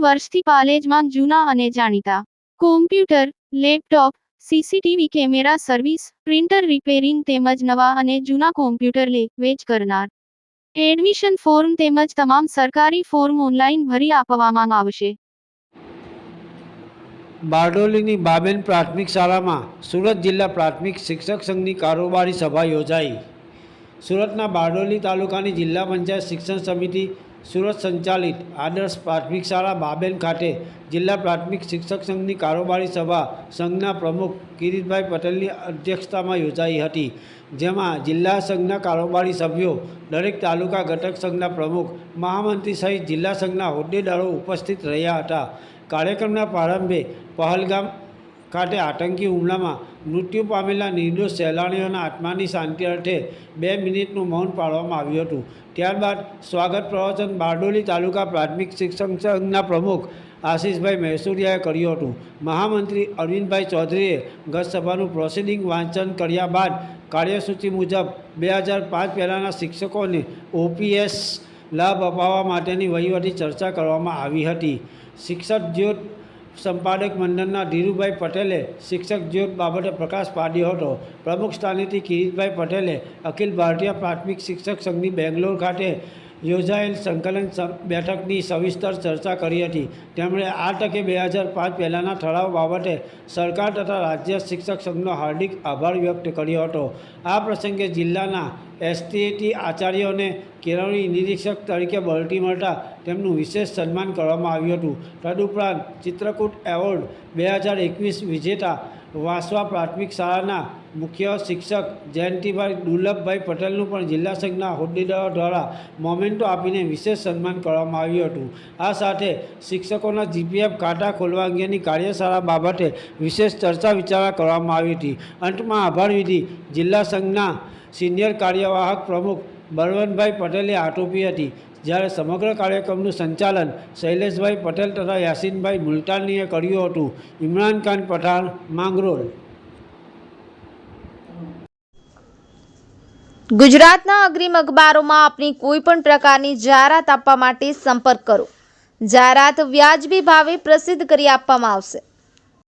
વર્ષથી પાલેજમાં જૂના અને જાણીતા computer, laptop, CCTV camera service, printer repairing તેમજ નવા અને જૂના કોમ્પ્યુટર લે વેચ કરનાર. એડમિશન ફોર્મ તેમજ તમામ સરકારી ફોર્મ ઓનલાઈન ભરી આપવામાં આવશે. બારડોલીની બાબેન પ્રાથમિક શાળામાં સુરત જિલ્લા પ્રાથમિક શિક્ષક સંઘની કારોબારી સભા યોજાઈ. સુરતના બારડોલી તાલુકાની જિલ્લા પંચાયત શિક્ષણ સમિતિ સુરત સંચાલિત આદર્શ પ્રાથમિક શાળા બાબેન ખાતે જિલ્લા પ્રાથમિક શિક્ષક સંઘની કારોબારી સભા સંઘના પ્રમુખ કિરીટભાઈ પટેલની અધ્યક્ષતામાં યોજાઈ હતી, જેમાં જિલ્લા સંઘના કારોબારી સભ્યો, દરેક તાલુકા ઘટક સંઘના પ્રમુખ, મહામંત્રી સહિત જિલ્લા સંઘના હોદ્દેદારો ઉપસ્થિત રહ્યા હતા. કાર્યક્રમના પ્રારંભે પહલગામ ખાતે આતંકી હુમલામાં મૃત્યુ પામેલા નિર્દોષ સહેલાણીઓના આત્માની શાંતિ અર્થે 2 મિનિટનું મૌન પાળવામાં આવ્યું હતું. ત્યારબાદ સ્વાગત પ્રવચન બારડોલી તાલુકા પ્રાથમિક શિક્ષક સંઘના પ્રમુખ આશીષભાઈ મહેસુરિયાએ કર્યું હતું. મહામંત્રી અરવિંદભાઈ ચૌધરીએ ગત સભાનું પ્રોસિડિંગ વાંચન કર્યા બાદ કાર્યસૂચિ મુજબ 2005 પહેલાંના શિક્ષકોને ઓપીએસ લાભ અપાવવા માટેની વહીવટી ચર્ચા કરવામાં આવી હતી. શિક્ષક જ્યોત સંપાદક મંડળના ધીરુભાઈ પટેલે શિક્ષક જ્યોત બાબતે પ્રકાશ પાડ્યો હતો. પ્રમુખ સ્થાનેથી કિરીટભાઈ પટેલે અખિલ ભારતીય પ્રાથમિક શિક્ષક સંઘની બેંગ્લોર ખાતે યોજાયેલ સંકલન બેઠકની સવિસ્તર ચર્ચા કરી હતી. તેમણે આ તકે 2005 પહેલાંના ઠરાવ બાબતે સરકાર તથા રાજ્ય શિક્ષક સંઘનો હાર્દિક આભાર વ્યક્ત કર્યો હતો. આ પ્રસંગે જિલ્લાના એસટીએટી આચાર્યોને કેળવણી નિરીક્ષક તરીકે બઢતી મળતા તેમનું વિશેષ સન્માન કરવામાં આવ્યું હતું. તદુપરાંત ચિત્રકૂટ એવોર્ડ 2021 વિજેતા વાસવા પ્રાથમિક શાળાના મુખ્ય શિક્ષક જયંતિભાઈ દુર્લભભાઈ પટેલનું પણ જિલ્લા સંઘના હોદ્દેદારો દ્વારા મોમેન્ટો આપીને વિશેષ સન્માન કરવામાં આવ્યું હતું. આ સાથે શિક્ષકોના જીપીએફ ખાતા ખોલવા અંગેની કાર્યશાળા બાબતે વિશેષ ચર્ચા વિચારણા કરવામાં આવી હતી. અંતમાં આભાર વિધિ જિલ્લા સંઘના સિનિયર કાર્યવાહક પ્રમુખ બળવંતભાઈ પટેલે આટોપી હતી, જ્યારે સમગ્ર કાર્યક્રમનું સંચાલન શૈલેષભાઈ પટેલ તથા યાસીનભાઈ મુલતાનીએ કર્યું હતું. ઇમરાન ખાન પઠાણ, માંગરોળ. ગુજરાતના અગ્રીમ અખબારોમાં આપની કોઈ પણ પ્રકારની જાહેરાત આપવા માટે સંપર્ક કરો. જાહેરાત વ્યાજબી ભાવે પ્રસિદ્ધ કરી આપવામાં આવશે.